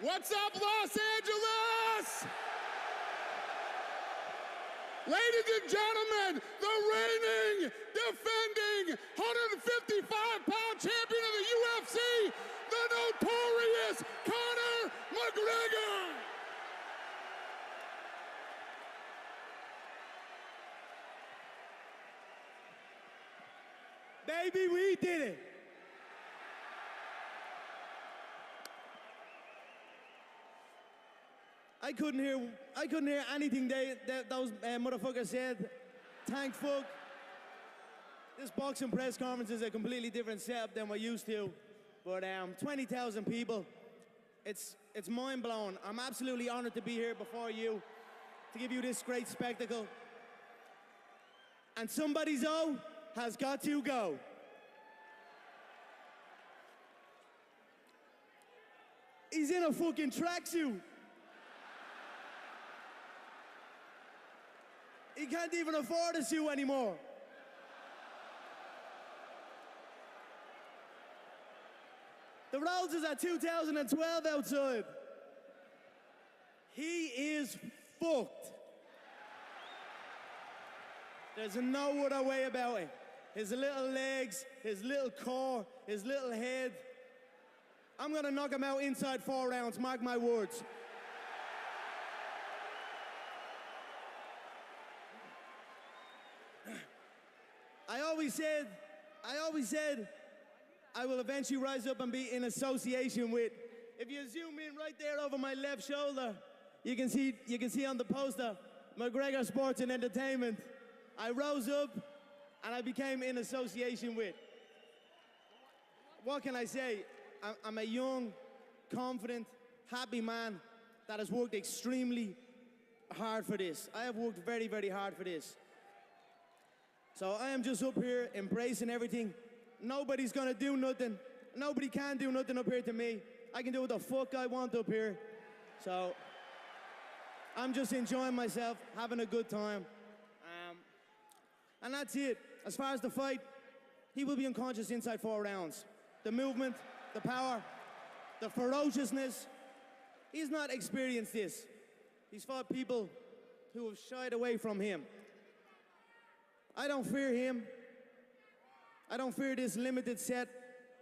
What's up, Los Angeles? Ladies and gentlemen, the reigning, defending, 155-pound champion of the UFC, the notorious Conor McGregor. Baby, we did it. I couldn't hear anything those motherfuckers said. Thank fuck. This boxing press conference is a completely different setup than we're used to. But 20,000 people, it's mind-blowing. I'm absolutely honored to be here before you, to give you this great spectacle. And somebody's has got to go. He's in a fucking tracksuit. He can't even afford a suit anymore. The Rhodes is at 2012 outside. He is fucked. There's no other way about it. His little legs, his little core, his little head. I'm gonna knock him out inside 4 rounds, mark my words. I always said, I will eventually rise up and be in association with. If you zoom in right there over my left shoulder, you can see on the poster, McGregor Sports and Entertainment. I rose up and I became in association with. What can I say? I'm a young, confident, happy man that has worked extremely hard for this. I have worked very, very hard for this. So I am just up here embracing everything. Nobody's gonna do nothing. Nobody can do nothing up here to me. I can do what the fuck I want up here. So I'm just enjoying myself, having a good time. And that's it. As far as the fight, he will be unconscious inside 4 rounds. The movement, the power, the ferociousness. He's not experienced this. He's fought people who have shied away from him. I don't fear him. I don't fear this limited set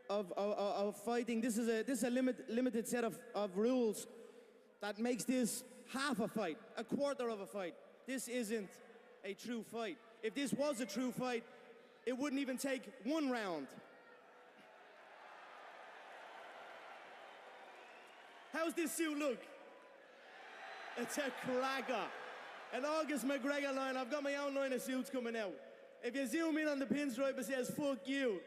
of fighting. This is a limited set of rules that makes this half a fight, a quarter of a fight. This isn't a true fight. If this was a true fight, it wouldn't even take 1 round. How's this suit look? It's a cracker. An August McGregor line. I've got my own line of suits coming out. If you zoom in on the pinstripe, it says, fuck you.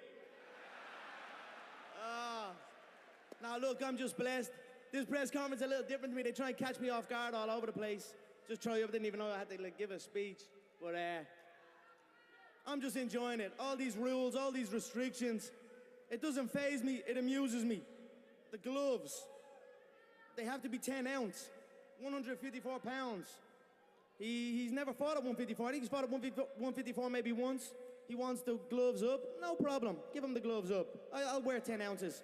Now look, I'm just blessed. This press conference is a little different to me. They try and catch me off guard all over the place. Just try up, didn't even know I had to give a speech. But I'm just enjoying it. All these rules, all these restrictions. It doesn't faze me, it amuses me. The gloves, they have to be 10 ounce, 154 pounds. He's never fought at 154. I think he's fought at 154 maybe once. He wants the gloves up. No problem. Give him the gloves up. I'll wear 10 ounces.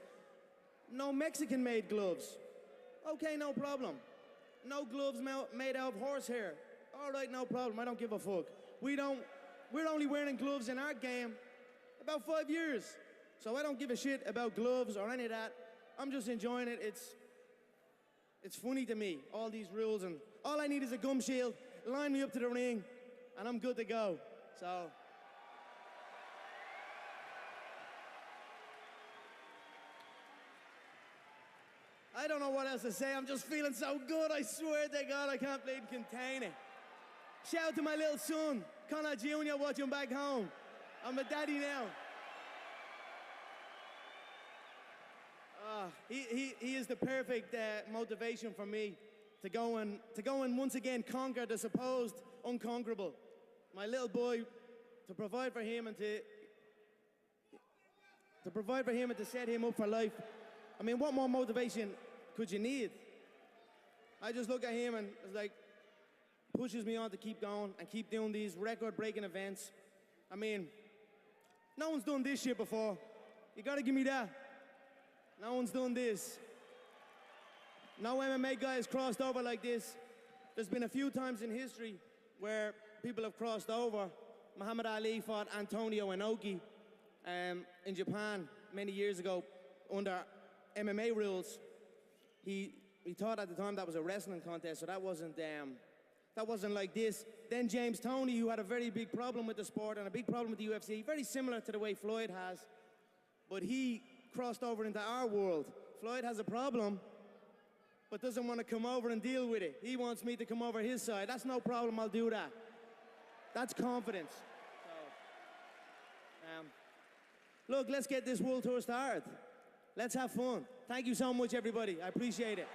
No Mexican-made gloves. Okay, no problem. No gloves made out of horsehair. All right, no problem. I don't give a fuck. We're only wearing gloves in our game about 5 years. So I don't give a shit about gloves or any of that. I'm just enjoying it. It's funny to me, all these rules, and all I need is a gum shield. Line me up to the ring, and I'm good to go. So. I don't know what else to say. I'm just feeling so good. I swear to God, I can't believe contain it. Shout out to my little son, Conor Jr., watching back home. I'm a daddy now. He is the perfect motivation for me to go and once again conquer the supposed unconquerable. My little boy, to provide for him and to set him up for life. I mean, what more motivation could you need? I just look at him and it's like, pushes me on to keep going and keep doing these record-breaking events. I mean, no one's done this shit before. You gotta give me that. No one's done this. No MMA guy has crossed over like this. There's been a few times in history where people have crossed over. Muhammad Ali fought Antonio Inoki in Japan many years ago under MMA rules. He thought at the time that was a wrestling contest, so that wasn't like this. Then James Toney, who had a very big problem with the sport and a big problem with the UFC, very similar to the way Floyd has, but he crossed over into our world. Floyd has a problem, but doesn't want to come over and deal with it. He wants me to come over his side. That's no problem, I'll do that. That's confidence. So, look, let's get this world tour started. Let's have fun. Thank you so much, everybody. I appreciate it.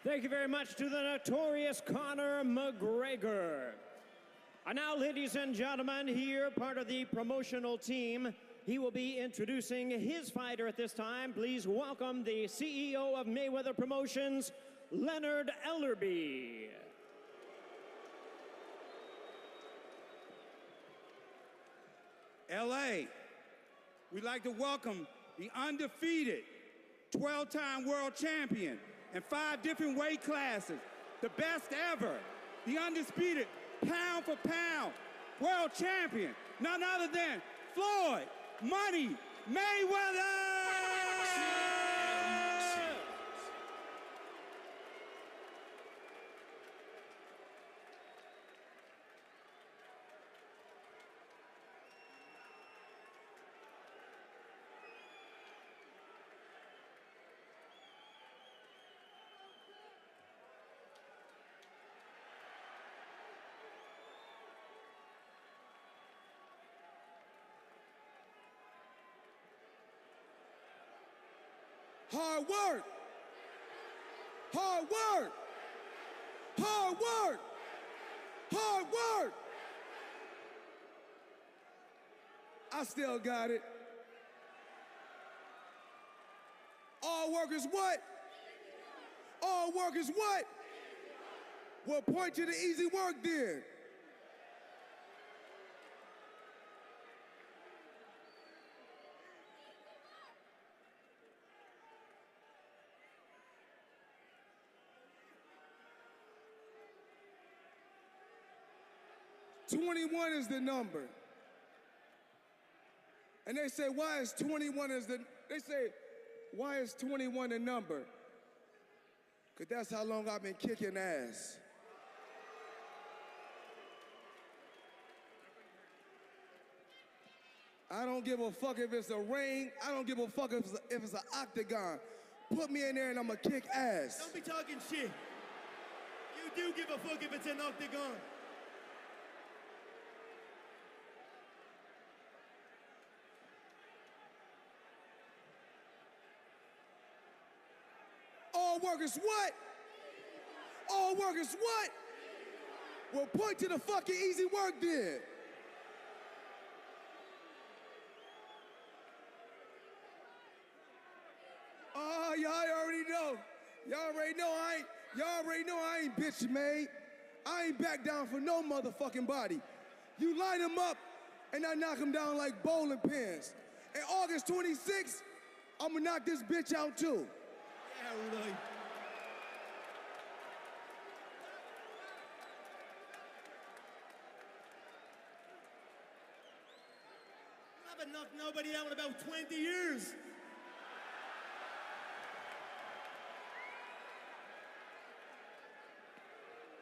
Thank you very much to the notorious Conor McGregor. And now, ladies and gentlemen, here, part of the promotional team, he will be introducing his fighter at this time. Please welcome the CEO of Mayweather Promotions, Leonard Ellerby. LA, we'd like to welcome the undefeated 12-time world champion in 5 different weight classes, the best ever, the undisputed pound-for-pound world champion, none other than Floyd Money Mayweather! Hard work. Hard work. Hard work. Hard work. I still got it. All work is what? All work is what? Well, point to the easy work then. "21 is the number." And they say, why is 21 why is 21 the number? Because that's how long I've been kicking ass. I don't give a fuck if it's a ring. I don't give a fuck if it's an octagon. Put me in there and I'ma kick ass. Don't be talking shit. You do give a fuck if it's an octagon. All work is what? All work is what? Well, point to the fucking easy work then. Oh, y'all already know. Y'all already know I ain't bitch made. I ain't back down for no motherfucking body. You line them up and I knock them down like bowling pins. And August 26th, I'ma knock this bitch out too. Yeah, right. I haven't knocked nobody out in about 20 years.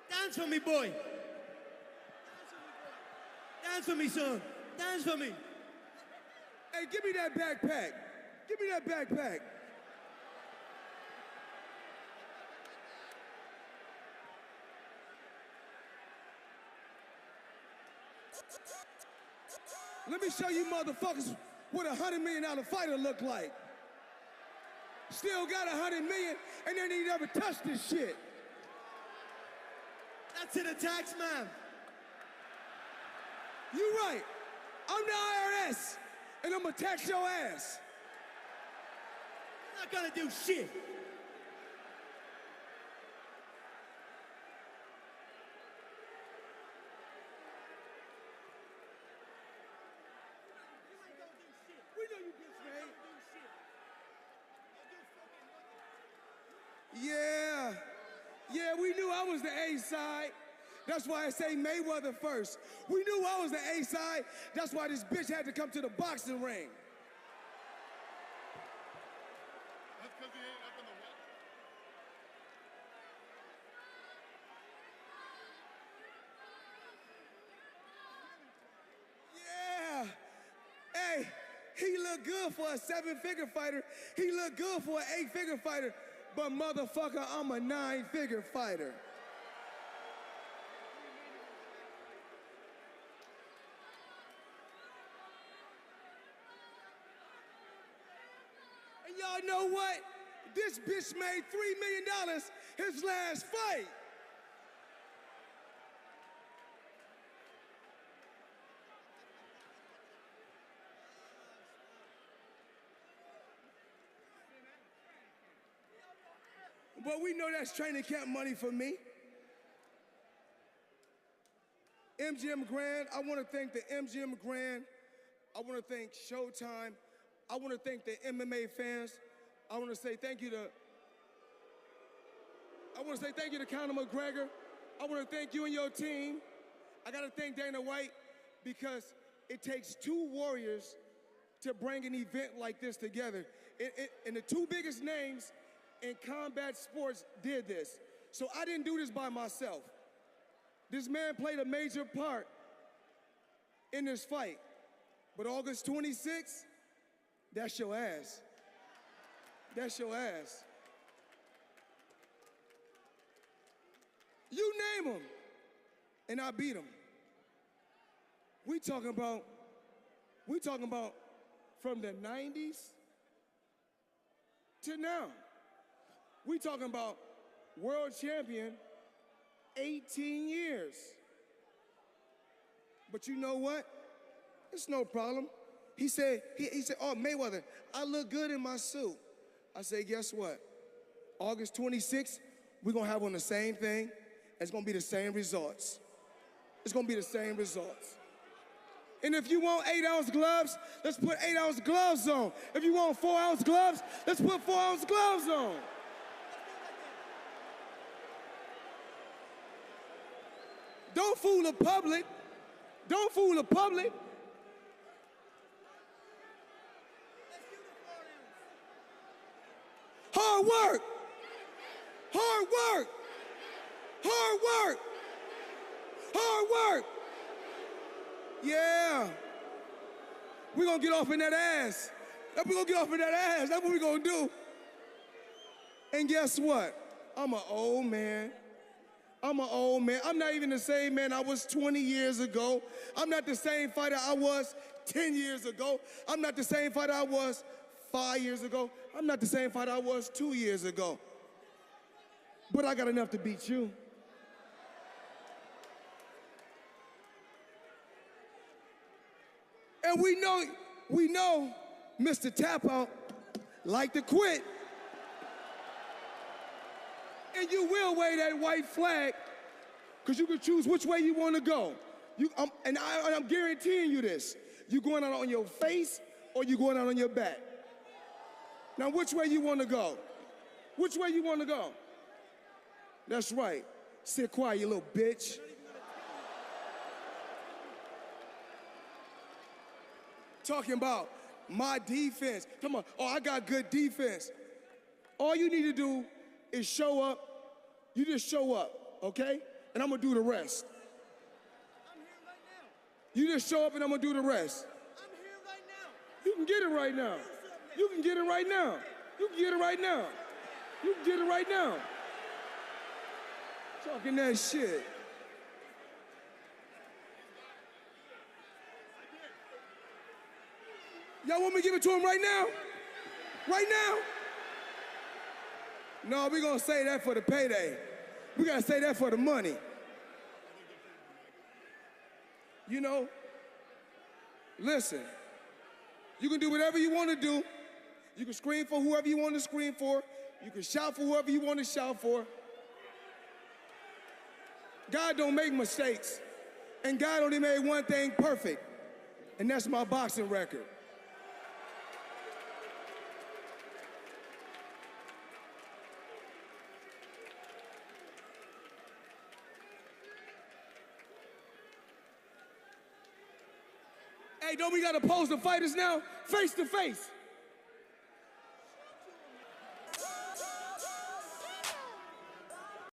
Dance for me, boy. Dance for me, son. Dance for me. Hey, give me that backpack. Give me that backpack. Let me show you motherfuckers what a $100 million fighter look like. Still got $100 million and then he never touched this shit. That's to the tax man. You right. I'm the IRS and I'm gonna tax your ass. I'm not gonna do shit. We know you bitch made. Yeah. Yeah, we knew I was the A side. That's why I say Mayweather first. We knew I was the A side. That's why this bitch had to come to the boxing ring. That's because he ain't up in the what? Yeah. Hey, he looked good for a 7-figure fighter. He looked good for an 8-figure fighter. But motherfucker, I'm a 9-figure fighter. And y'all know what? This bitch made $3 million his last fight. But we know that's training camp money for me. MGM Grand, I want to thank the MGM Grand. I want to thank Showtime. I want to thank the MMA fans. I want to say thank you to Conor McGregor. I want to thank you and your team. I got to thank Dana White because it takes 2 warriors to bring an event like this together. And the 2 biggest names in combat sports did this. So I didn't do this by myself. This man played a major part in this fight. But August 26th, that's your ass. That's your ass. You name him, and I beat him. We talking about from the 90s to now. We talking about world champion, 18 years. But you know what? It's no problem. He said, oh, Mayweather, I look good in my suit. I say, guess what? August 26th, we're gonna have on the same thing. It's gonna be the same results. It's gonna be the same results. And if you want 8-ounce gloves, let's put 8-ounce gloves on. If you want 4-ounce gloves, let's put 4-ounce gloves on. Don't fool the public. Don't fool the public. Hard work. Hard work. Hard work. Hard work. Yeah. We're going to get off in that ass. We're going to get off in that ass. That's what we're going to do. And guess what? I'm an old man. I'm an old man. I'm not even the same man I was 20 years ago. I'm not the same fighter I was 10 years ago. I'm not the same fighter I was 5 years ago. I'm not the same fighter I was 2 years ago. But I got enough to beat you. And we know Mr. Tap Out like to quit. And you will wave that white flag, because you can choose which way you want to go. I'm guaranteeing you this. You going out on your face or you going out on your back? Now, which way you want to go? Which way you want to go? That's right. Sit quiet, you little bitch. Talking about my defense. Come on. Oh, I got good defense. All you need to do is show up. You just show up, okay? And I'm gonna do the rest. I'm here right now. You just show up and I'm gonna do the rest. I'm here right now. You can get it right now. You can get it right now. You can get it right now. You can get it right now. Talking that shit. Y'all want me to give it to him right now? Right now? No, we're gonna say that for the payday. We gotta say that for the money. You know, listen, you can do whatever you wanna do. You can scream for whoever you wanna scream for. You can shout for whoever you wanna shout for. God don't make mistakes. And God only made one thing perfect, and that's my boxing record. Hey, don't we got to pose the fighters now? Face to face.